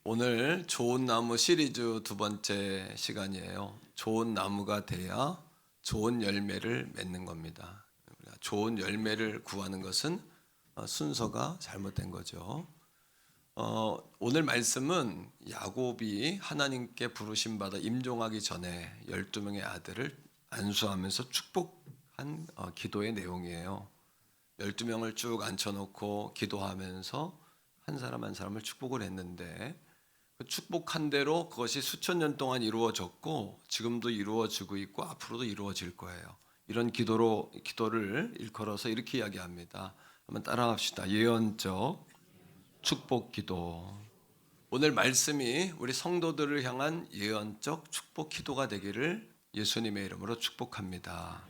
오늘 좋은 나무 시리즈 두 번째 시간이에요. 좋은 나무가 돼야 좋은 열매를 맺는 겁니다. 좋은 열매를 구하는 것은 순서가 잘못된 거죠. 오늘 말씀은 야곱이 하나님께 부르심 받아 임종하기 전에 12명의 아들을 안수하면서 축복한 기도의 내용이에요. 12명을 쭉 앉혀놓고 기도하면서 한 사람 한 사람을 축복을 했는데 그 축복한 대로 그것이 수천 년 동안 이루어졌고 지금도 이루어지고 있고 앞으로도 이루어질 거예요. 이런 기도를 일컬어서 이렇게 이야기합니다. 한번 따라합시다. 예언적 축복 기도. 오늘 말씀이 우리 성도들을 향한 예언적 축복 기도가 되기를 예수님의 이름으로 축복합니다.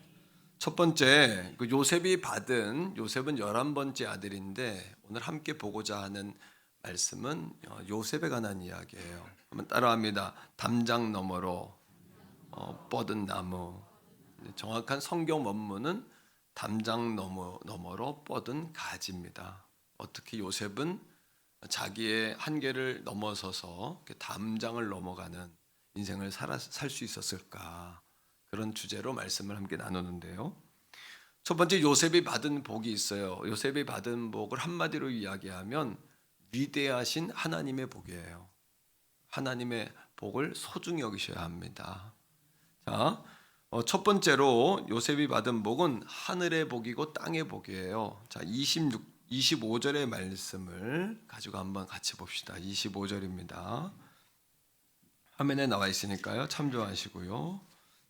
첫 번째, 요셉은 11번째 아들인데 오늘 함께 보고자 하는 말씀은 요셉에 관한 이야기예요. 한번 따라합니다. 담장 너머로 뻗은 나무. 정확한 성경 원문은 담장 너머로 뻗은 가지입니다. 어떻게 요셉은 자기의 한계를 넘어서서 담장을 넘어가는 인생을 살 수 있었을까? 그런 주제로 말씀을 함께 나누는데요. 첫 번째, 요셉이 받은 복이 있어요. 요셉이 받은 복을 한마디로 이야기하면 위대하신 하나님의 복이에요. 하나님의 복을 소중히 여기셔야 합니다. 자, 첫 번째로 요셉이 받은 복은 하늘의 복이고 땅의 복이에요. 자, 25절의 말씀을 가지고 한번 같이 봅시다. 25절입니다. 화면에 나와 있으니까요. 참조하시고요.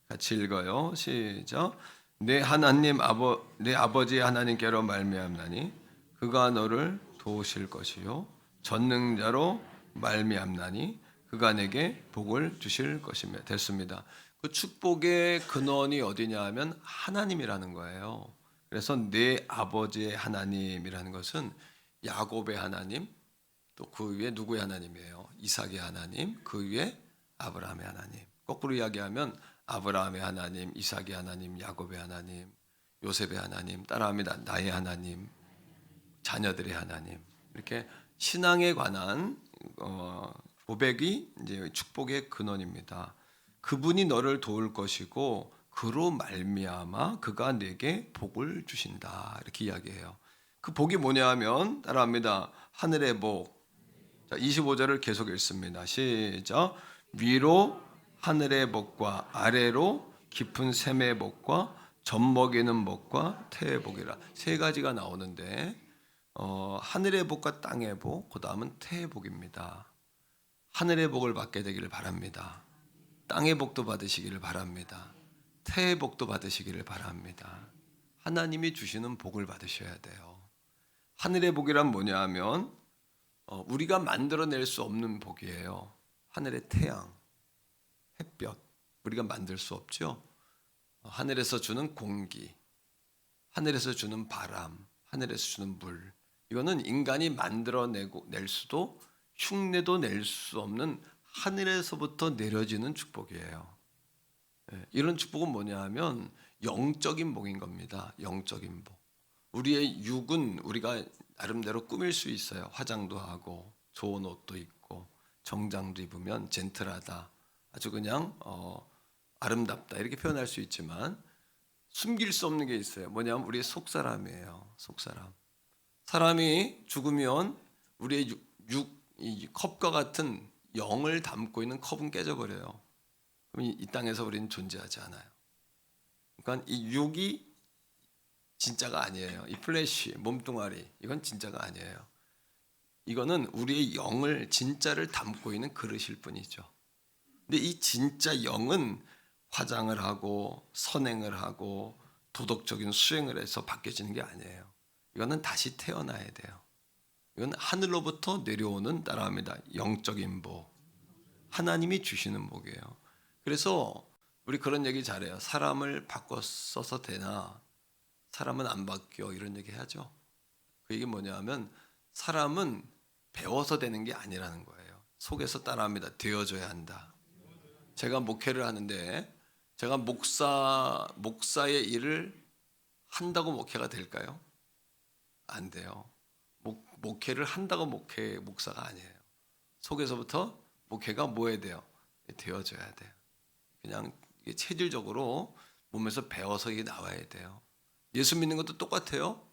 같이 읽어요. 시작. 내 아버지 하나님께로 말미암나니 그가 너를 도우실 것이요 전능자로 말미암나니 그가 내게 복을 주실 것이며 됐습니다. 그 축복의 근원이 어디냐 하면 하나님이라는 거예요. 그래서 내 아버지의 하나님이라는 것은 야곱의 하나님, 또 그 위에 누구의 하나님이에요? 이삭의 하나님, 그 위에 아브라함의 하나님. 거꾸로 이야기하면 아브라함의 하나님, 이삭의 하나님, 야곱의 하나님, 요셉의 하나님, 따라합니다. 나의 하나님, 자녀들의 하나님. 이렇게 신앙에 관한 고백이 이제 축복의 근원입니다. 그분이 너를 도울 것이고 그로 말미암아 그가 내게 복을 주신다. 이렇게 이야기해요. 그 복이 뭐냐 하면 따라합니다. 하늘의 복. 자, 25절을 계속 읽습니다. 시작. 위로 하늘의 복과 아래로 깊은 샘의 복과 젖먹이는 복과 태의 복이라 세 가지가 나오는데 하늘의 복과 땅의 복, 그 다음은 태의 복입니다. 하늘의 복을 받게 되기를 바랍니다. 땅의 복도 받으시기를 바랍니다. 태의 복도 받으시기를 바랍니다. 하나님이 주시는 복을 받으셔야 돼요. 하늘의 복이란 뭐냐 하면 우리가 만들어낼 수 없는 복이에요. 하늘의 태양, 햇볕, 우리가 만들 수 없죠. 하늘에서 주는 공기, 하늘에서 주는 바람, 하늘에서 주는 물. 이거는 인간이 낼 수도 흉내도 낼 수 없는 하늘에서부터 내려지는 축복이에요. 이런 축복은 뭐냐 하면 영적인 복인 겁니다. 영적인 복. 우리의 육은 우리가 나름대로 꾸밀 수 있어요. 화장도 하고 좋은 옷도 입고 정장도 입으면 젠틀하다. 아주 그냥 아름답다 이렇게 표현할 수 있지만 숨길 수 없는 게 있어요. 뭐냐면 우리의 속사람이에요. 속사람. 사람이 죽으면 우리의 이 컵과 같은 영을 담고 있는 컵은 깨져버려요. 그럼 이 땅에서 우리는 존재하지 않아요. 그러니까 이 육이 진짜가 아니에요. 이 플래시, 몸뚱아리 이건 진짜가 아니에요. 이거는 우리의 영을 진짜를 담고 있는 그릇일 뿐이죠. 근데 이 진짜 영은 화장을 하고 선행을 하고 도덕적인 수행을 해서 바뀌어지는 게 아니에요. 이거는 다시 태어나야 돼요. 이건 하늘로부터 내려오는 따라합니다. 영적인 복. 하나님이 주시는 복이에요. 그래서 우리 그런 얘기 잘해요. 사람을 바꿔 써서 되나? 사람은 안 바뀌어. 이런 얘기 하죠. 그 얘기 뭐냐 하면 사람은 배워서 되는 게 아니라는 거예요. 속에서 따라합니다. 되어져야 한다. 제가 목회를 하는데 제가 목사의 일을 한다고 목회가 될까요? 안 돼요. 목회를 한다고 목사가 아니에요. 속에서부터 목회가 뭐 해야 돼요? 되어져야 돼요. 그냥 이게 체질적으로 몸에서 배워서 이게 나와야 돼요. 예수 믿는 것도 똑같아요.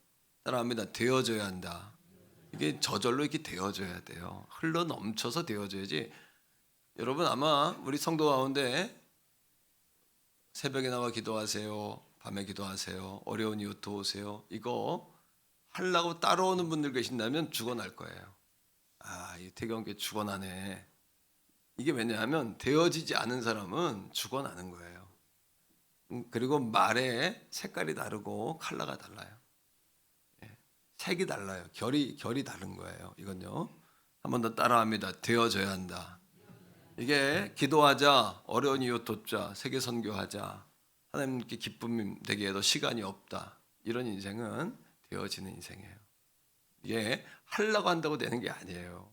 따라합니다. 되어져야 한다. 이게 저절로 이렇게 되어져야 돼요. 흘러 넘쳐서 되어져야지. 여러분 아마 우리 성도 가운데 새벽에 나와 기도하세요. 밤에 기도하세요. 어려운 이웃 도우세요. 이거 하려고 따라오는 분들 계신다면 죽어날 거예요. 이 태경교회 죽어나네. 이게 왜냐하면 되어지지 않은 사람은 죽어나는 거예요. 그리고 말의 색깔이 다르고 컬러가 달라요. 색이 달라요. 결이 다른 거예요. 이건요. 한 번 더 따라합니다. 되어져야 한다. 이게 기도하자, 어려운 이웃 돕자, 세계 선교하자, 하나님께 기쁨 되게 해도 시간이 없다. 이런 인생은 되어지는 인생이에요. 이게 하려고 한다고 되는 게 아니에요.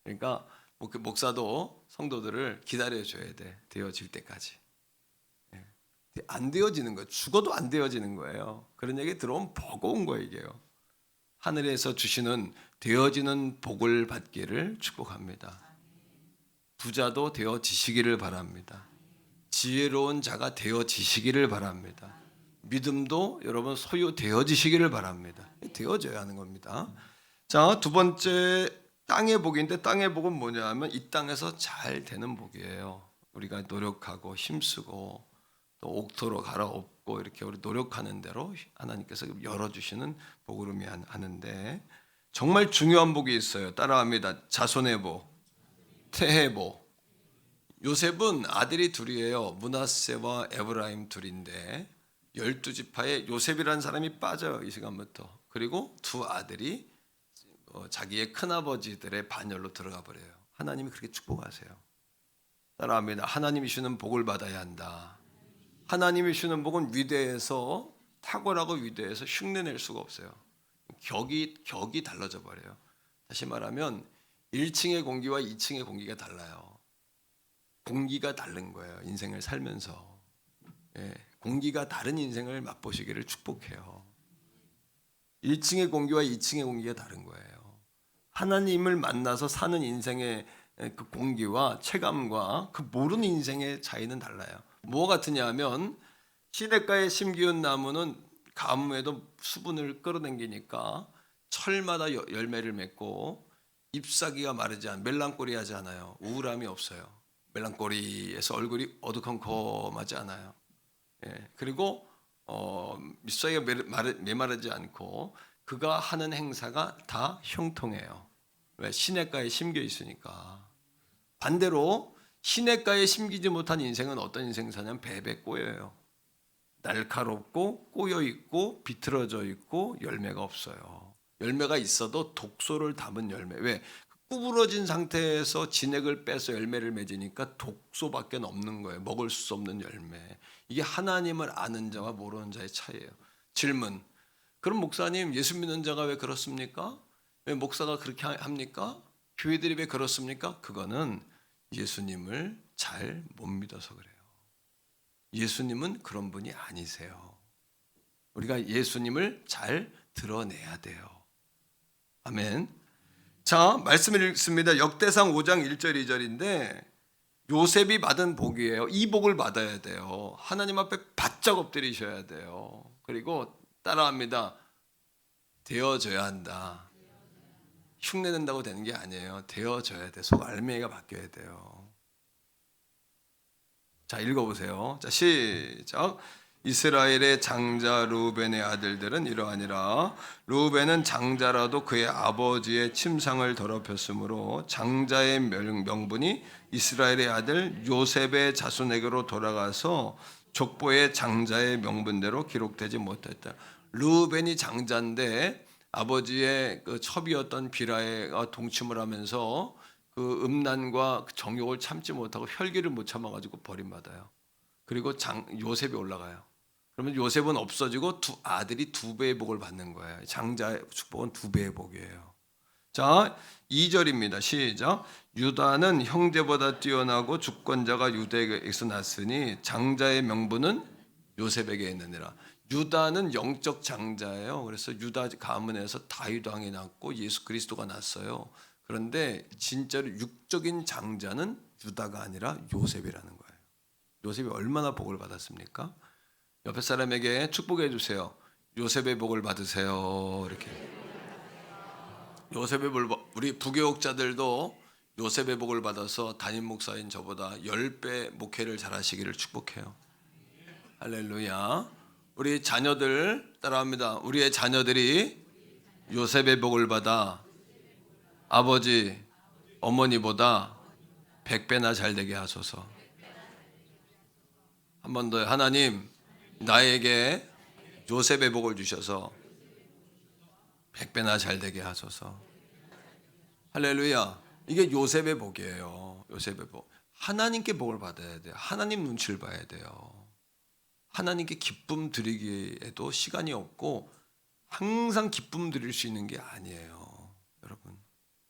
그러니까 목사도 성도들을 기다려줘야 돼. 되어질 때까지. 안 되어지는 거예요. 죽어도 안 되어지는 거예요. 그런 얘기 들어오면 버거운 거예요. 이게요. 하늘에서 주시는 되어지는 복을 받기를 축복합니다. 부자도 되어지시기를 바랍니다. 지혜로운 자가 되어지시기를 바랍니다. 믿음도 여러분 소유되어지시기를 바랍니다. 되어져야 하는 겁니다. 자, 두 번째 땅의 복인데 땅의 복은 뭐냐 하면 이 땅에서 잘 되는 복이에요. 우리가 노력하고 힘쓰고 또 옥토로 갈아엎고 이렇게 우리 노력하는 대로 하나님께서 열어주시는 복을 의미하는데 정말 중요한 복이 있어요. 따라합니다. 자손의 복, 태의 복. 요셉은 아들이 둘이에요. 므낫세와 에브라임 둘인데 12지파에 요셉이라는 사람이 빠져요. 이 시간부터. 그리고 두 아들이 자기의 큰아버지들의 반열로 들어가 버려요. 하나님이 그렇게 축복하세요. 따라합니다. 하나님이 주는 복을 받아야 한다. 하나님이 주는 복은 위대해서 탁월하고 위대해서 흉내낼 수가 없어요. 격이 달라져 버려요. 다시 말하면 1층의 공기와 2층의 공기가 달라요. 공기가 다른 거예요. 인생을 살면서. 공기가 다른 인생을 맛보시기를 축복해요. 1층의 공기와 2층의 공기가 다른 거예요. 하나님을 만나서 사는 인생의 그 공기와 체감과 그 모르는 인생의 차이는 달라요. 뭐가 같으냐 하면 시냇가에 심기운 나무는 가뭄에도 수분을 끌어당기니까 철마다 열매를 맺고 잎사귀가 마르지 않아요. 멜랑꼬리하지 않아요. 우울함이 없어요. 멜랑꼬리에서 얼굴이 어두컴컴하지 않아요. 그리고 잎사귀가 메마르지 않고 그가 하는 행사가 다 형통해요. 왜? 시냇가에 심겨 있으니까. 반대로 시냇가에 심기지 못한 인생은 어떤 인생 사냐면 베베 꼬여요. 날카롭고 꼬여있고 비틀어져 있고 열매가 없어요. 열매가 있어도 독소를 담은 열매. 왜? 구부러진 상태에서 진액을 빼서 열매를 맺으니까 독소밖에 없는 거예요. 먹을 수 없는 열매. 이게 하나님을 아는 자와 모르는 자의 차이예요. 질문. 그럼 목사님, 예수 믿는 자가 왜 그렇습니까? 왜 목사가 그렇게 합니까? 교회들이 왜 그렇습니까? 그거는 예수님을 잘 못 믿어서 그래요. 예수님은 그런 분이 아니세요. 우리가 예수님을 잘 드러내야 돼요. 아멘. 자, 말씀을 읽습니다. 역대상 5장 1절 2절인데 요셉이 받은 복이에요. 이 복을 받아야 돼요. 하나님 앞에 바짝 엎드리셔야 돼요. 그리고 따라합니다. 되어져야 한다. 흉내낸다고 되는 게 아니에요. 되어져야 돼. 속 알맹이가 바뀌어야 돼요. 자, 읽어보세요. 자, 시작. 이스라엘의 장자 르우벤의 아들들은 이러하니라. 르우벤은 장자라도 그의 아버지의 침상을 더럽혔으므로 장자의 명분이 이스라엘의 아들 요셉의 자손에게로 돌아가서 족보의 장자의 명분대로 기록되지 못했다. 르우벤이 장자인데 아버지의 그 첩이었던 비라가 동침을 하면서 그 음란과 정욕을 참지 못하고 혈기를 못 참아가지고 버림받아요. 그리고 요셉이 올라가요. 그러면 요셉은 없어지고 두 아들이 2배의 복을 받는 거예요. 장자의 축복은 2배의 복이에요. 자, 2절입니다. 시작. 유다는 형제보다 뛰어나고 주권자가 유다에게서 났으니 장자의 명분은 요셉에게 있느니라. 유다는 영적 장자예요. 그래서 유다 가문에서 다윗 왕이 났고 예수 그리스도가 났어요. 그런데 진짜로 육적인 장자는 유다가 아니라 요셉이라는 거예요. 요셉이 얼마나 복을 받았습니까? 옆에 사람에게 축복해 주세요. 요셉의 복을 받으세요. 이렇게. 요셉의 복, 우리 부교육자들도 요셉의 복을 받아서 담임 목사인 저보다 10배 목회를 잘하시기를 축복해요. 할렐루야. 우리 자녀들 따라합니다. 우리의 자녀들이 요셉의 복을 받아 아버지, 어머니보다 100배나 잘 되게 하소서. 한 번 더. 하나님, 나에게 요셉의 복을 주셔서 100배나 잘 되게 하소서. 할렐루야. 이게 요셉의 복이에요. 요셉의 복. 하나님께 복을 받아야 돼요. 하나님 눈치를 봐야 돼요. 하나님께 기쁨 드리기에도 시간이 없고 항상 기쁨 드릴 수 있는 게 아니에요. 여러분,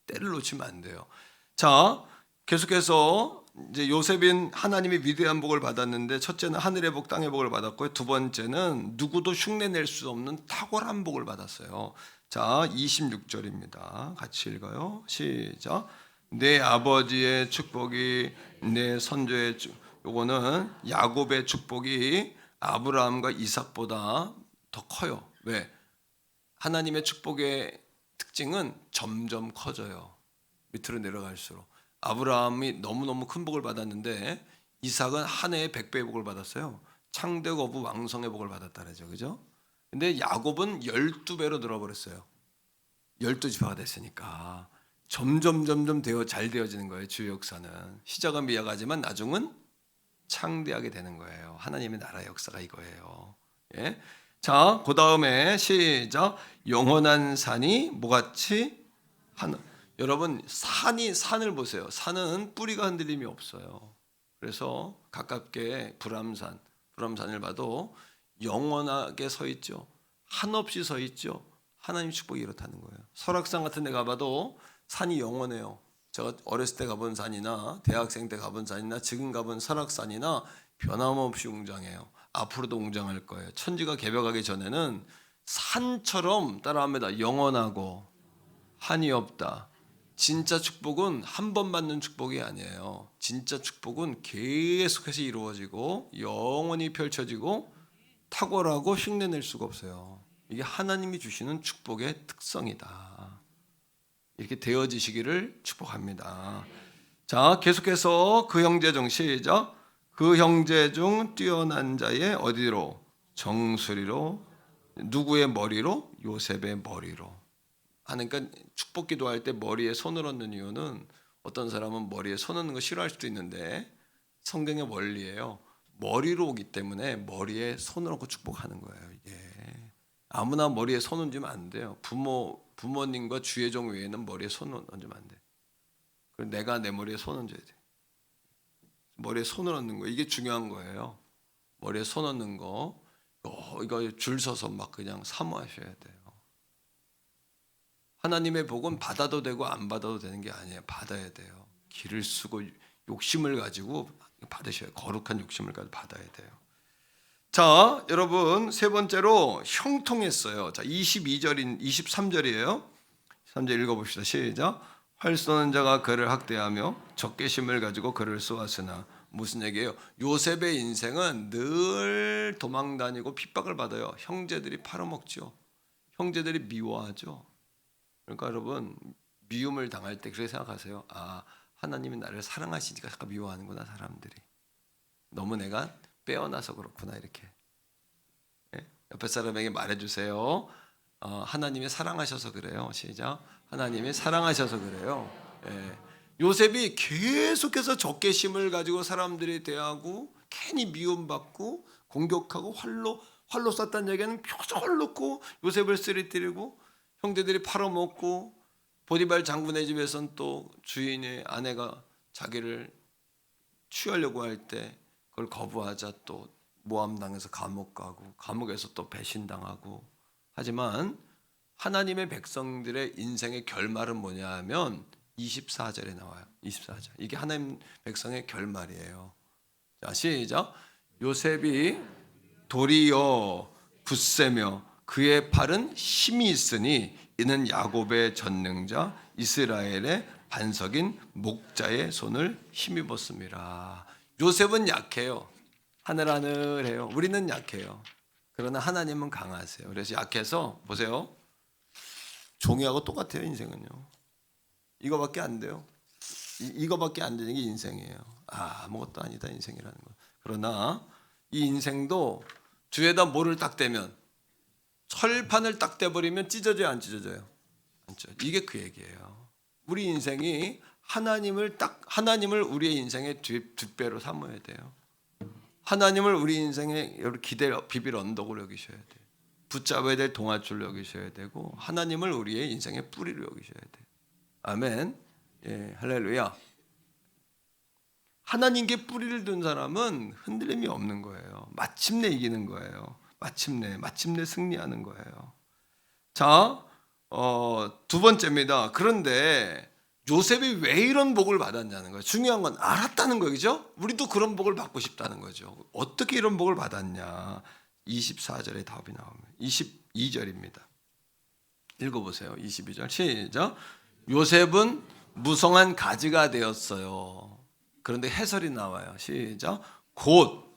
때를 놓치면 안 돼요. 자, 계속해서 이제 요셉은 하나님의 위대한 복을 받았는데, 첫째는 하늘의 복, 땅의 복을 받았고요. 두 번째는 누구도 흉내낼 수 없는 탁월한 복을 받았어요. 자, 26절입니다. 같이 읽어요. 시작. 내 아버지의 축복이 내 선조의 요거는 야곱의 축복이 아브라함과 이삭보다 더 커요. 왜? 하나님의 축복의 특징은 점점 커져요. 밑으로 내려갈수록. 아브라함이 너무너무 큰 복을 받았는데 이삭은 한 해에 100배의 복을 받았어요. 창대거부 왕성의 복을 받았다죠. 그죠? 근데 야곱은 12배로 늘어버렸어요. 12지파가 됐으니까 점점 잘 되어지는 거예요. 주의 역사는 시작은 미약하지만 나중은 창대하게 되는 거예요. 하나님의 나라의 역사가 이거예요. 예? 자, 그 다음에 시작. 영원한 산이 뭐같이 여러분, 산을 보세요. 산은 뿌리가 흔들림이 없어요. 그래서 가깝게 불암산을 봐도 영원하게 서 있죠. 한없이 서 있죠. 하나님 축복이 이렇다는 거예요. 설악산 같은 데 가봐도 산이 영원해요. 제가 어렸을 때 가본 산이나 대학생 때 가본 산이나 지금 가본 설악산이나 변함없이 웅장해요. 앞으로도 웅장할 거예요. 천지가 개벽하기 전에는 산처럼 따라합니다. 영원하고 한이 없다. 진짜 축복은 한 번 받는 축복이 아니에요. 진짜 축복은 계속해서 이루어지고 영원히 펼쳐지고 탁월하고 흉내낼 수가 없어요. 이게 하나님이 주시는 축복의 특성이다. 이렇게 되어지시기를 축복합니다. 자, 계속해서 그 형제 중 시작. 그 형제 중 뛰어난 자의 어디로? 정수리로. 누구의 머리로? 요셉의 머리로. 그러니까 축복 기도할 때 머리에 손을 얹는 이유는 어떤 사람은 머리에 손 얹는 거 싫어할 수도 있는데 성경의 원리예요. 머리로 오기 때문에 머리에 손을 얹고 축복하는 거예요. 이게 아무나 머리에 손 얹으면 안 돼요. 부모님과 주의 종 외에는 머리에 손 얹으면 안 돼. 그리고 내가 내 머리에 손 얹어야 돼. 머리에 손을 얹는 거 이게 중요한 거예요. 머리에 손 얹는 거 이거 줄 서서 막 그냥 사모하셔야 돼요. 하나님의 복은 받아도 되고 안 받아도 되는 게 아니에요. 받아야 돼요. 기를 쓰고 욕심을 가지고 받으셔야, 거룩한 욕심을 가지고 받아야 돼요. 자, 여러분, 세 번째로 형통했어요. 자, 23절이에요. 3절 읽어봅시다. 시작. 활 쏘는 자가 그를 학대하며 적개심을 가지고 그를 쏘았으나. 무슨 얘기예요? 요셉의 인생은 늘 도망다니고 핍박을 받아요. 형제들이 팔아먹죠. 형제들이 미워하죠. 그러니까 여러분, 미움을 당할 때 그렇게 생각하세요. 아, 하나님이 나를 사랑하시니까 잠깐 미워하는구나, 사람들이. 너무 내가 빼어나서 그렇구나, 이렇게. 예? 옆에 사람에게 말해주세요. 하나님이 사랑하셔서 그래요. 시작. 하나님이 사랑하셔서 그래요. 예. 요셉이 계속해서 적개심을 가지고 사람들이 대하고 괜히 미움받고 공격하고 활로 쐈다는 얘기는 표정을 놓고 요셉을 쓰러뜨리고 형제들이 팔아먹고 보디발 장군의 집에서는 또 주인의 아내가 자기를 취하려고 할 때 그걸 거부하자 또 모함당해서 감옥 가고 감옥에서 또 배신당하고. 하지만 하나님의 백성들의 인생의 결말은 뭐냐 하면 24절에 나와요. 24절. 이게 하나님 백성의 결말이에요. 자, 시작. 요셉이 도리어 굳세며 그의 팔은 힘이 있으니 이는 야곱의 전능자 이스라엘의 반석인 목자의 손을 힘입었습니다. 요셉은 약해요. 하늘하늘해요. 우리는 약해요. 그러나 하나님은 강하세요. 그래서 약해서 보세요. 종이하고 똑같아요. 인생은요. 이거밖에 안 돼요. 이거밖에 안 되는 게 인생이에요. 아무것도 아니다 인생이라는 거. 그러나 이 인생도 주에다 뭐를 딱 대면, 철판을 딱 대버리면 찢어져요 안 찢어져요? 안 찢어져요. 이게 그 얘기예요. 우리 인생이 하나님을 우리의 인생의 뒷배로 삼아야 돼요. 하나님을 우리 인생의 비빌 언덕으로 여기셔야 돼요. 붙잡아야 될 동아줄로 여기셔야 되고, 하나님을 우리의 인생의 뿌리로 여기셔야 돼요. 아멘. 예, 할렐루야. 하나님께 뿌리를 둔 사람은 흔들림이 없는 거예요. 마침내 이기는 거예요. 마침내 승리하는 거예요. 자, 두 번째입니다. 그런데 요셉이 왜 이런 복을 받았냐는 거예요. 중요한 건 알았다는 거죠. 우리도 그런 복을 받고 싶다는 거죠. 어떻게 이런 복을 받았냐. 24절에 답이 나옵니다. 22절입니다. 읽어보세요. 22절 시작. 요셉은 무성한 가지가 되었어요. 그런데 해설이 나와요. 시작. 곧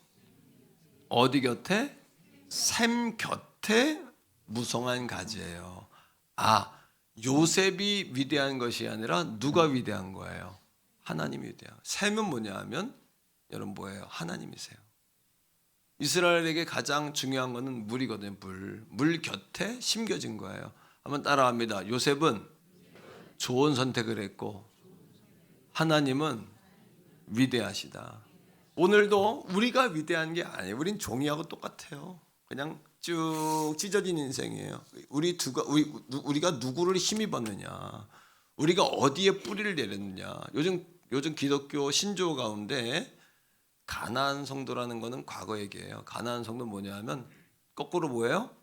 어디 곁에? 샘 곁에 무성한 가지예요. 요셉이 위대한 것이 아니라 누가 위대한 거예요? 하나님이 위대해요. 샘은 뭐냐 하면 여러분 뭐예요? 하나님이세요. 이스라엘에게 가장 중요한 것은 물이거든요. 물 곁에 심겨진 거예요. 한번 따라합니다. 요셉은 좋은 선택을 했고 하나님은 위대하시다. 오늘도 우리가 위대한 게 아니에요. 우린 종이하고 똑같아요. 그냥 쭉 찢어진 인생이에요. 우리가 누구를 힘입었느냐, 우리가 어디에 뿌리를 내렸느냐. 요즘 기독교 신조 가운데 가나안 성도라는 거는 과거 얘기예요. 가나안 성도 뭐냐 하면 거꾸로 뭐예요?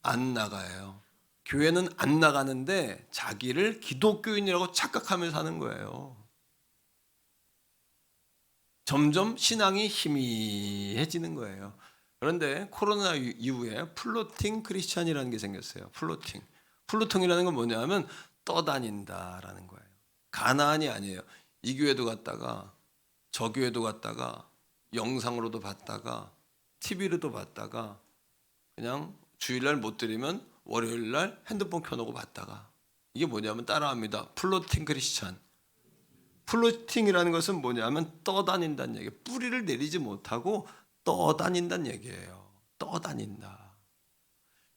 안 나가요. 교회는 안 나가는데 자기를 기독교인이라고 착각하면서 사는 거예요. 점점 신앙이 희미해지는 거예요. 그런데 코로나 이후에 플로팅 크리스찬이라는 게 생겼어요. 플로팅이라는 건 뭐냐면 떠다닌다라는 거예요. 가나안이 아니에요. 이 교회도 갔다가 저 교회도 갔다가 영상으로도 봤다가 TV로도 봤다가 그냥 주일날 못 드리면 월요일날 핸드폰 켜놓고 봤다가, 이게 뭐냐면 따라합니다. 플로팅 크리스찬. 플로팅이라는 것은 뭐냐면 떠다닌다는 얘기예요. 뿌리를 내리지 못하고 떠다닌다는 얘기예요. 떠다닌다.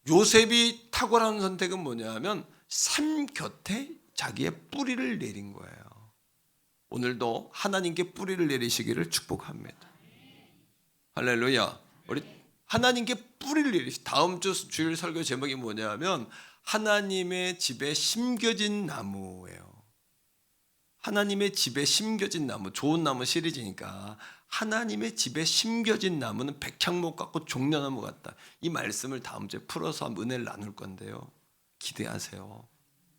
요셉이 탁월한 선택은 뭐냐면 삶 곁에 자기의 뿌리를 내린 거예요. 오늘도 하나님께 뿌리를 내리시기를 축복합니다. 할렐루야. 우리 하나님께 뿌리를 내리시. 다음 주 주일 설교 제목이 뭐냐면 하나님의 집에 심겨진 나무예요. 하나님의 집에 심겨진 나무, 좋은 나무 시리즈니까 하나님의 집에 심겨진 나무는 백향목 같고 종려나무 같다. 이 말씀을 다음 주에 풀어서 은혜를 나눌 건데요. 기대하세요.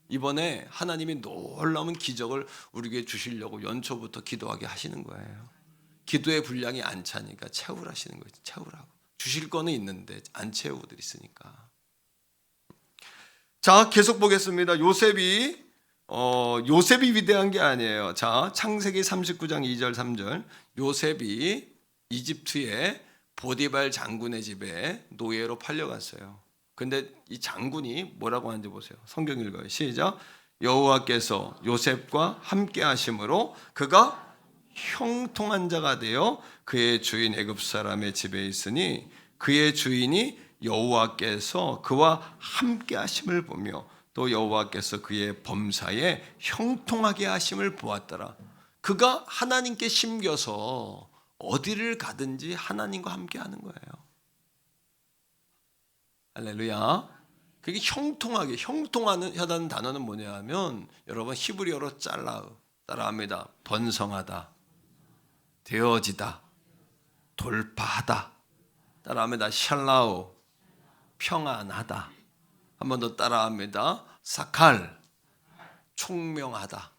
이번에 하나님이 놀라운 기적을 우리에게 주시려고 연초부터 기도하게 하시는 거예요. 기도의 분량이 안 차니까 채우라시는 거예요. 채우라고. 주실 거는 있는데 안 채우고들 있으니까. 자, 계속 보겠습니다. 요셉이 위대한 게 아니에요. 자, 창세기 39장 2절 3절. 요셉이 이집트의 보디발 장군의 집에 노예로 팔려갔어요. 근데 이 장군이 뭐라고 하는지 보세요. 성경 읽어요. 시작. 여호와께서 요셉과 함께 하심으로 그가 형통한 자가 되어 그의 주인 애굽 사람의 집에 있으니 그의 주인이 여호와께서 그와 함께 하심을 보며 또 여호와께서 그의 범사에 형통하게 하심을 보았더라. 그가 하나님께 심겨서 어디를 가든지 하나님과 함께 하는 거예요. 할렐루야. 그게 형통하다는 단어는 뭐냐 하면 여러분 히브리어로 따라합니다. 번성하다, 되어지다, 돌파하다. 따라합니다. 샬라우, 평안하다. 한 번 더 따라합니다. 사칼, 총명하다.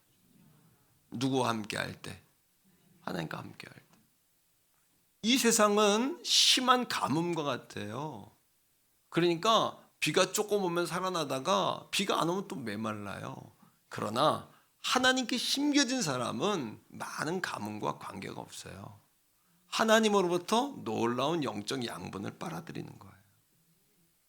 누구와 함께 할 때? 하나님과 함께 할 때. 이 세상은 심한 가뭄과 같아요. 그러니까 비가 조금 오면 살아나다가 비가 안 오면 또 메말라요. 그러나 하나님께 심겨진 사람은 많은 가문과 관계가 없어요. 하나님으로부터 놀라운 영적 양분을 빨아들이는 거예요.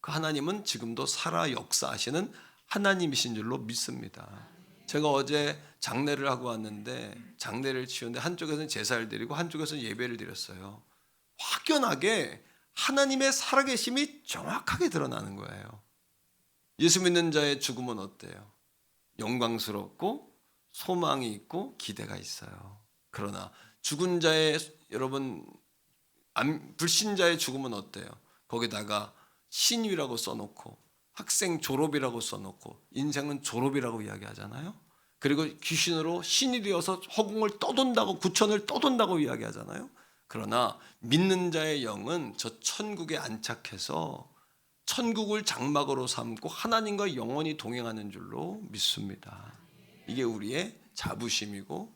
그 하나님은 지금도 살아 역사하시는 하나님이신 줄로 믿습니다. 제가 어제 장례를 하고 왔는데 장례를 치우는데 한쪽에서는 제사를 드리고 한쪽에서는 예배를 드렸어요. 확연하게 하나님의 살아계심이 정확하게 드러나는 거예요. 예수 믿는 자의 죽음은 어때요? 영광스럽고 소망이 있고 기대가 있어요. 그러나 죽은 자의 여러분 불신자의 죽음은 어때요? 거기다가 신위라고 써놓고 학생 졸업이라고 써놓고 인생은 졸업이라고 이야기하잖아요. 그리고 귀신으로 신이 되어서 허공을 떠돈다고 구천을 떠돈다고 이야기하잖아요. 그러나 믿는 자의 영은 저 천국에 안착해서 천국을 장막으로 삼고 하나님과 영원히 동행하는 줄로 믿습니다. 이게 우리의 자부심이고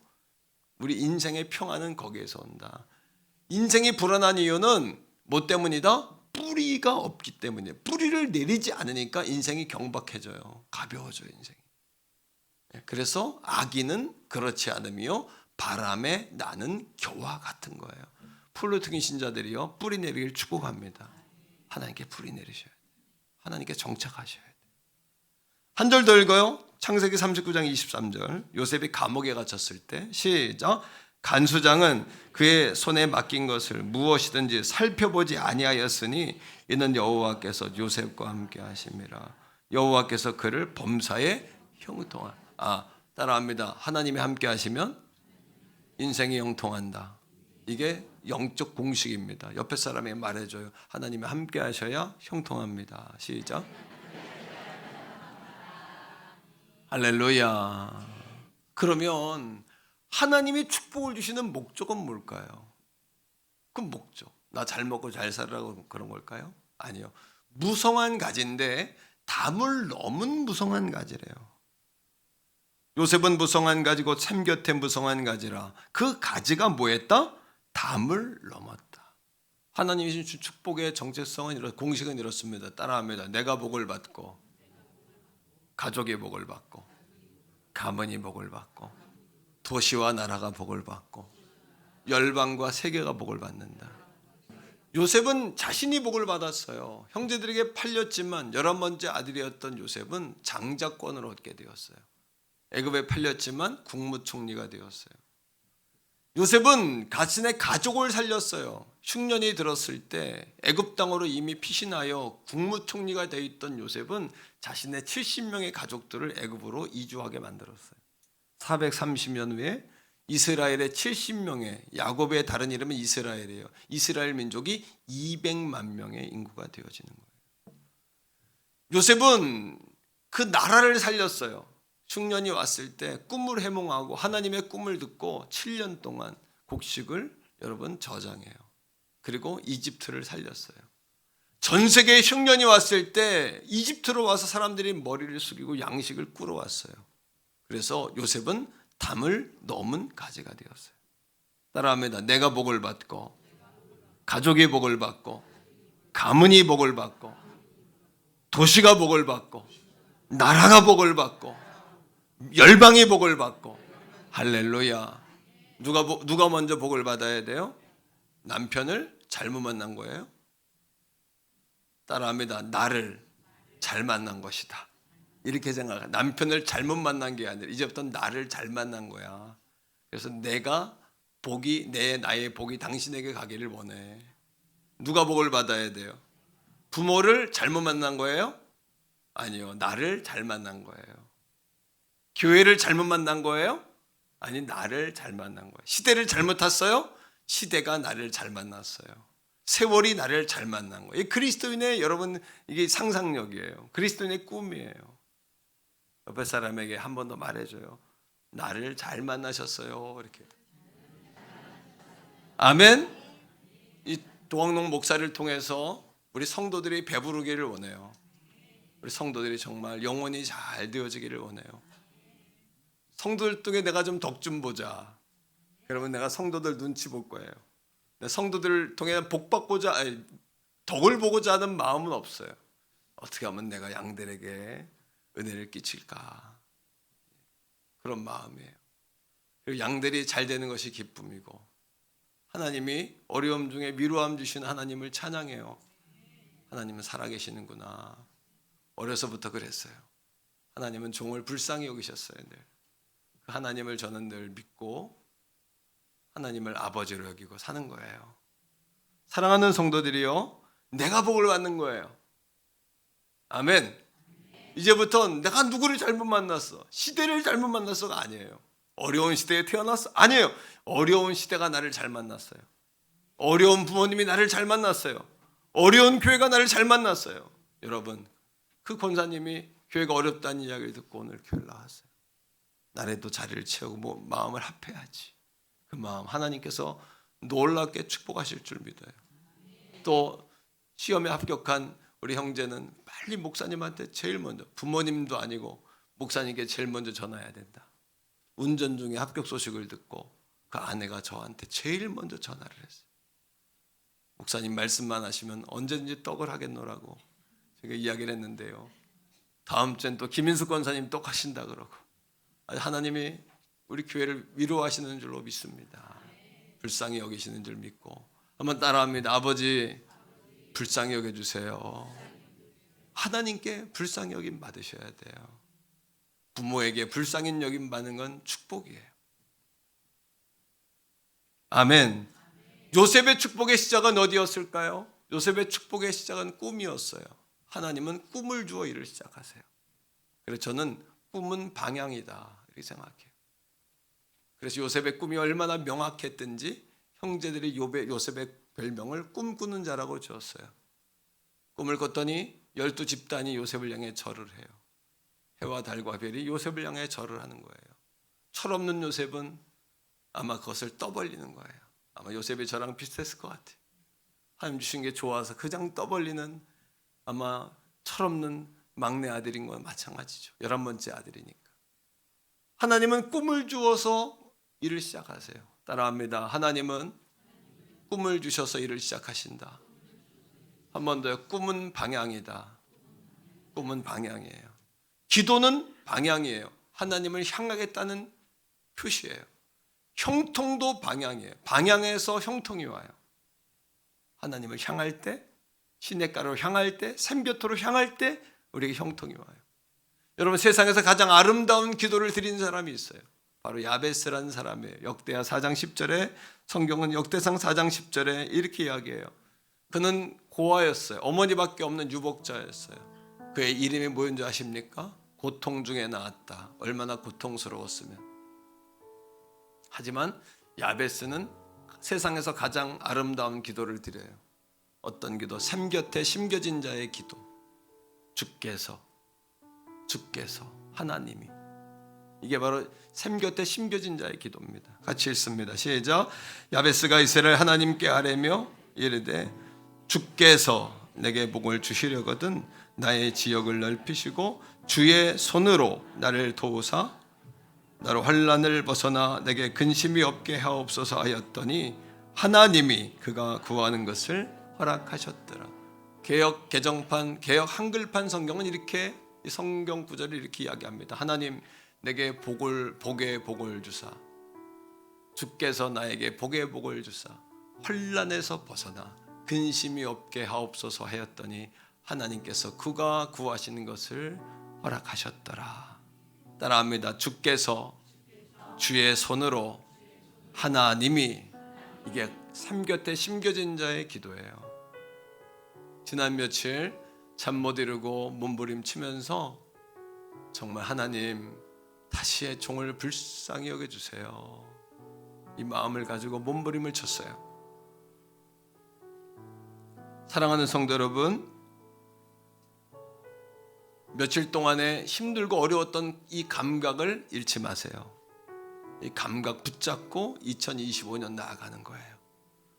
우리 인생의 평안은 거기에서 온다. 인생이 불안한 이유는 뭐 때문이다? 뿌리가 없기 때문이에요. 뿌리를 내리지 않으니까 인생이 경박해져요. 가벼워져요, 인생이. 그래서 악인은 그렇지 않으며 바람에 나는 겨와 같은 거예요. 풀로 트인 신자들이요, 뿌리 내리기를 축복합니다. 하나님께 뿌리 내리셔야 돼요. 하나님께 정착하셔야 돼요. 한 절 더 읽어요. 창세기 39장 23절. 요셉이 감옥에 갇혔을 때 시작. 간수장은 그의 손에 맡긴 것을 무엇이든지 살펴보지 아니하였으니 이는 여호와께서 요셉과 함께 하심이라. 여호와께서 그를 범사에 형통하. 따라합니다. 하나님이 함께 하시면 인생이 형통한다. 이게 영적 공식입니다. 옆에 사람에게 말해줘요. 하나님이 함께 하셔야 형통합니다. 시작. 할렐루야. 그러면 하나님이 축복을 주시는 목적은 뭘까요? 그 목적, 나 잘 먹고 잘 살라고 그런 걸까요? 아니요. 무성한 가지인데 담을 넘은 무성한 가지래요. 요셉은 무성한 가지고 샘 곁에 무성한 가지라. 그 가지가 뭐했다? 담을 넘었다. 하나님이 주신 축복의 정체성은 공식은 이렇습니다. 따라합니다. 내가 복을 받고 가족이 복을 받고 가문이 복을 받고 도시와 나라가 복을 받고 열방과 세계가 복을 받는다. 요셉은 자신이 복을 받았어요. 형제들에게 팔렸지만 11번째 아들이었던 요셉은 장자권을 얻게 되었어요. 애굽에 팔렸지만 국무총리가 되었어요. 요셉은 자신의 가족을 살렸어요. 흉년이 들었을 때 애굽 땅으로 이미 피신하여 국무총리가 되어 있던 요셉은 자신의 70명의 가족들을 애굽으로 이주하게 만들었어요. 430년 후에 이스라엘의 70명의, 야곱의 다른 이름은 이스라엘이에요. 이스라엘 민족이 200만 명의 인구가 되어지는 거예요. 요셉은 그 나라를 살렸어요. 흉년이 왔을 때 꿈을 해몽하고 하나님의 꿈을 듣고 7년 동안 곡식을 여러분 저장해요. 그리고 이집트를 살렸어요. 전 세계에 흉년이 왔을 때 이집트로 와서 사람들이 머리를 숙이고 양식을 꾸러왔어요. 그래서 요셉은 담을 넘은 가지가 되었어요. 따라합니다. 내가 복을 받고 가족이 복을 받고 가문이 복을 받고 도시가 복을 받고 나라가 복을 받고 열방이 복을 받고. 할렐루야. 누가 먼저 복을 받아야 돼요? 남편을 잘못 만난 거예요? 따라합니다. 나를 잘 만난 것이다. 이렇게 생각해. 남편을 잘못 만난 게 아니라 이제부터 나를 잘 만난 거야. 그래서 내가 복이 나의 복이 당신에게 가기를 원해. 누가 복을 받아야 돼요? 부모를 잘못 만난 거예요? 아니요. 나를 잘 만난 거예요. 교회를 잘못 만난 거예요? 아니, 나를 잘 만난 거예요. 시대를 잘못 탔어요? 시대가 나를 잘 만났어요. 세월이 나를 잘 만난 거예요. 그리스도인의 여러분, 이게 상상력이에요. 그리스도인의 꿈이에요. 옆에 사람에게 한 번 더 말해줘요. 나를 잘 만나셨어요. 이렇게. 아멘. 이 도학농 목사를 통해서 우리 성도들이 배부르기를 원해요. 우리 성도들이 정말 영혼이 잘 되어지기를 원해요. 성도들 중에 내가 좀 덕 좀 보자. 그러면 내가 성도들 눈치 볼 거예요. 성도들을 통해 복 받고자, 덕을 보고자 하는 마음은 없어요. 어떻게 하면 내가 양들에게 은혜를 끼칠까? 그런 마음이에요. 그리고 양들이 잘 되는 것이 기쁨이고, 하나님이 어려움 중에 위로함 주시는 하나님을 찬양해요. 하나님은 살아계시는구나. 어려서부터 그랬어요. 하나님은 종을 불쌍히 여기셨어요. 늘. 그 하나님을 저는 늘 믿고 하나님을 아버지로 여기고 사는 거예요. 사랑하는 성도들이요, 내가 복을 받는 거예요. 아멘. 이제부터 내가 누구를 잘못 만났어, 시대를 잘못 만났어가 아니에요. 어려운 시대에 태어났어? 아니에요. 어려운 시대가 나를 잘 만났어요. 어려운 부모님이 나를 잘 만났어요. 어려운 교회가 나를 잘 만났어요. 여러분, 그 권사님이 교회가 어렵다는 이야기를 듣고 오늘 교회를 나왔어요. 나래도 자리를 채우고 마음을 합해야지. 그 마음 하나님께서 놀랍게 축복하실 줄 믿어요. 또 시험에 합격한 우리 형제는 빨리 목사님한테 제일 먼저, 부모님도 아니고 목사님께 제일 먼저 전화해야 된다. 운전 중에 합격 소식을 듣고 그 아내가 저한테 제일 먼저 전화를 했어요. 목사님 말씀만 하시면 언제든지 떡을 하겠노라고 제가 이야기를 했는데요, 다음 주엔 또 김인숙 권사님 떡 하신다 그러고, 하나님이 우리 교회를 위로하시는 줄로 믿습니다. 불쌍히 여기시는 줄 믿고 한번 따라합니다. 아버지, 불쌍히 여겨주세요. 하나님께 불쌍히 여김 받으셔야 돼요. 부모에게 불쌍히 여김 받는 건 축복이에요. 아멘. 요셉의 축복의 시작은 어디였을까요? 요셉의 축복의 시작은 꿈이었어요. 하나님은 꿈을 주어 일을 시작하세요. 그래서 저는 꿈은 방향이다 이렇게 생각해요. 그래서 요셉의 꿈이 얼마나 명확했든지 형제들이 요셉의 별명을 꿈꾸는 자라고 지었어요. 꿈을 꿨더니 12집단이 요셉을 향해 절을 해요. 해와 달과 별이 요셉을 향해 절을 하는 거예요. 철없는 요셉은 아마 그것을 떠벌리는 거예요. 아마 요셉이 저랑 비슷했을 것 같아요. 하나님 주신 게 좋아서 그냥 떠벌리는, 아마 철없는 막내 아들인 건 마찬가지죠. 11번째 아들이니까. 하나님은 꿈을 주어서 일을 시작하세요. 따라합니다. 하나님은 꿈을 주셔서 일을 시작하신다. 한 번 더요. 꿈은 방향이다. 꿈은 방향이에요. 기도는 방향이에요. 하나님을 향하겠다는 표시예요. 형통도 방향이에요. 방향에서 형통이 와요. 하나님을 향할 때, 시냇가로 향할 때, 샘곁으로 향할 때 우리에게 형통이 와요. 여러분, 세상에서 가장 아름다운 기도를 드린 사람이 있어요. 바로 야베스라는 사람이에요. 역대하 4장 10절에, 성경은 역대상 4장 10절에 이렇게 이야기해요. 그는 고아였어요. 어머니밖에 없는 유복자였어요. 그의 이름이 뭐였는지 아십니까? 고통 중에 나았다. 얼마나 고통스러웠으면. 하지만 야베스는 세상에서 가장 아름다운 기도를 드려요. 어떤 기도? 샘 곁에 심겨진 자의 기도. 주께서 하나님이. 이게 바로 샘 곁에 심겨진 자의 기도입니다. 같이 읽습니다. 시작. 야베스가 이스라엘 하나님께 아뢰며 이르되 주께서 내게 복을 주시려거든 나의 지역을 넓히시고 주의 손으로 나를 도우사 나로 환난을 벗어나 내게 근심이 없게 하옵소서 하였더니 하나님이 그가 구하는 것을 허락하셨더라. 개역 개정판, 개역 한글판 성경은 이렇게, 이 성경 구절을 이렇게 이야기합니다. 하나님 내게 복의 복을 주사, 주께서 나에게 복의 복을 주사 환난에서 벗어나 근심이 없게 하옵소서 하였더니 하나님께서 그가 구하시는 것을 허락하셨더라. 따라합니다. 주께서 주의 손으로 하나님이. 이게 샘 곁에 심겨진 자의 기도예요. 지난 며칠 잠 못 이루고 몸부림치면서 정말 하나님 다시의 종을 불쌍히 여겨주세요, 이 마음을 가지고 몸부림을 쳤어요. 사랑하는 성도 여러분, 며칠 동안에 힘들고 어려웠던 이 감각을 잃지 마세요. 이 감각 붙잡고 2025년 나아가는 거예요.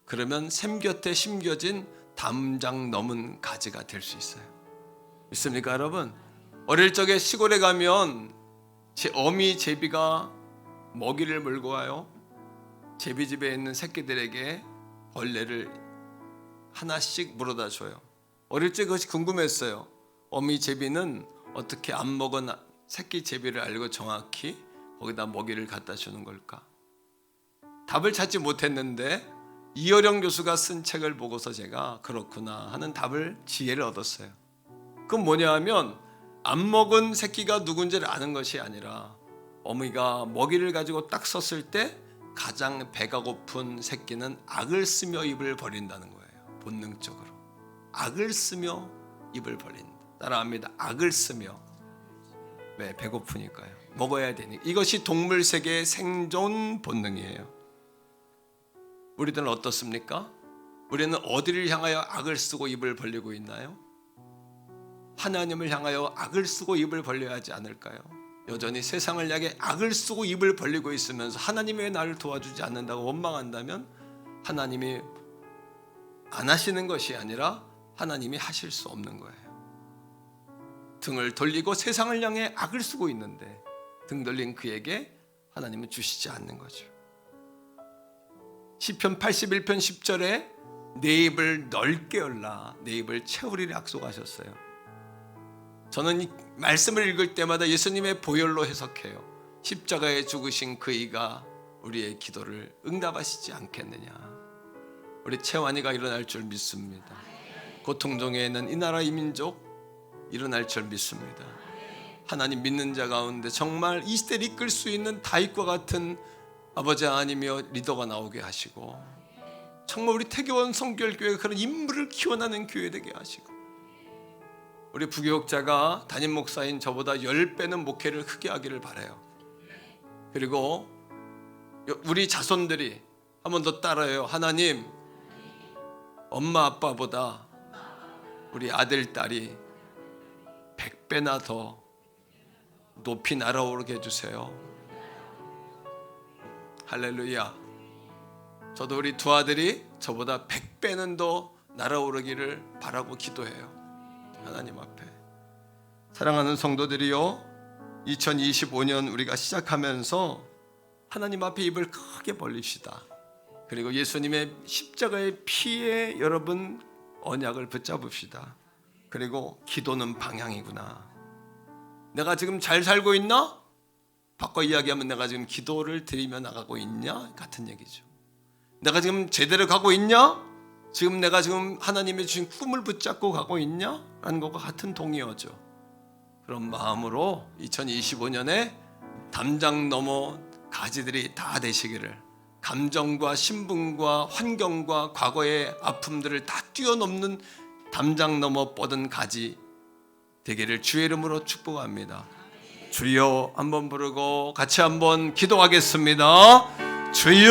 그러면 샘 곁에 심겨진 담장 넘은 가지가 될 수 있어요. 믿습니까 여러분? 어릴 적에 시골에 가면 어미 제비가 먹이를 몰고 와요. 제비집에 있는 새끼들에게 벌레를 하나씩 물어다 줘요. 어릴 적 그것이 궁금했어요. 어미 제비는 어떻게 안 먹은 새끼 제비를 알고 정확히 거기다 먹이를 갖다 주는 걸까? 답을 찾지 못했는데 이어령 교수가 쓴 책을 보고서 제가 그렇구나 하는 답을, 지혜를 얻었어요. 그건 뭐냐 하면 안 먹은 새끼가 누군지를 아는 것이 아니라 어머니가 먹이를 가지고 딱 섰을 때 가장 배가 고픈 새끼는 악을 쓰며 입을 벌린다는 거예요. 본능적으로 악을 쓰며 입을 벌린다. 따라합니다. 악을 쓰며. 네, 배고프니까요. 먹어야 되니까. 이것이 동물 세계의 생존 본능이에요. 우리들은 어떻습니까? 우리는 어디를 향하여 악을 쓰고 입을 벌리고 있나요? 하나님을 향하여 악을 쓰고 입을 벌려야 하지 않을까요? 여전히 세상을 향해 악을 쓰고 입을 벌리고 있으면서 하나님이 왜 나를 도와주지 않는다고 원망한다면 하나님이 안 하시는 것이 아니라 하나님이 하실 수 없는 거예요. 등을 돌리고 세상을 향해 악을 쓰고 있는데 등 돌린 그에게 하나님은 주시지 않는 거죠. 시편 81편 10절에 내 입을 넓게 열라 내 입을 채우리라 약속하셨어요. 저는 이 말씀을 읽을 때마다 예수님의 보혈로 해석해요. 십자가에 죽으신 그 이가 우리의 기도를 응답하시지 않겠느냐. 우리 채완이가 일어날 줄 믿습니다. 고통 중에 있는 이 나라 이 민족 일어날 줄 믿습니다. 하나님 믿는 자 가운데 정말 이 시대를 이끌 수 있는 다윗과 같은 아버지 하나님이여 리더가 나오게 하시고 정말 우리 태교원 성결교회가 그런 인물을 키워나는 교회 되게 하시고 우리 부교육자가 담임 목사인 저보다 10배는 목회를 크게 하기를 바라요. 그리고 우리 자손들이 한 번 더 따라해요. 하나님 엄마 아빠보다 우리 아들 딸이 100배나 더 높이 날아오르게 해주세요. 할렐루야. 저도 우리 두 아들이 저보다 100배는 더 날아오르기를 바라고 기도해요. 하나님 앞에. 사랑하는 성도들이요, 2025년 우리가 시작하면서 하나님 앞에 입을 크게 벌립시다. 그리고 예수님의 십자가의 피에 여러분 언약을 붙잡읍시다. 그리고 기도는 방향이구나. 내가 지금 잘 살고 있나? 바꿔 이야기하면 내가 지금 기도를 드리며 나가고 있냐? 같은 얘기죠. 내가 지금 제대로 가고 있냐? 지금 내가 지금 하나님의 주신 꿈을 붙잡고 가고 있냐? 라는 것과 같은 동의어죠. 그런 마음으로 2025년에 담장 너머 가지들이 다 되시기를, 감정과 신분과 환경과 과거의 아픔들을 다 뛰어넘는 담장 너머 뻗은 가지 되기를 주의 이름으로 축복합니다. 주여 한번 부르고 같이 한번 기도하겠습니다. 주여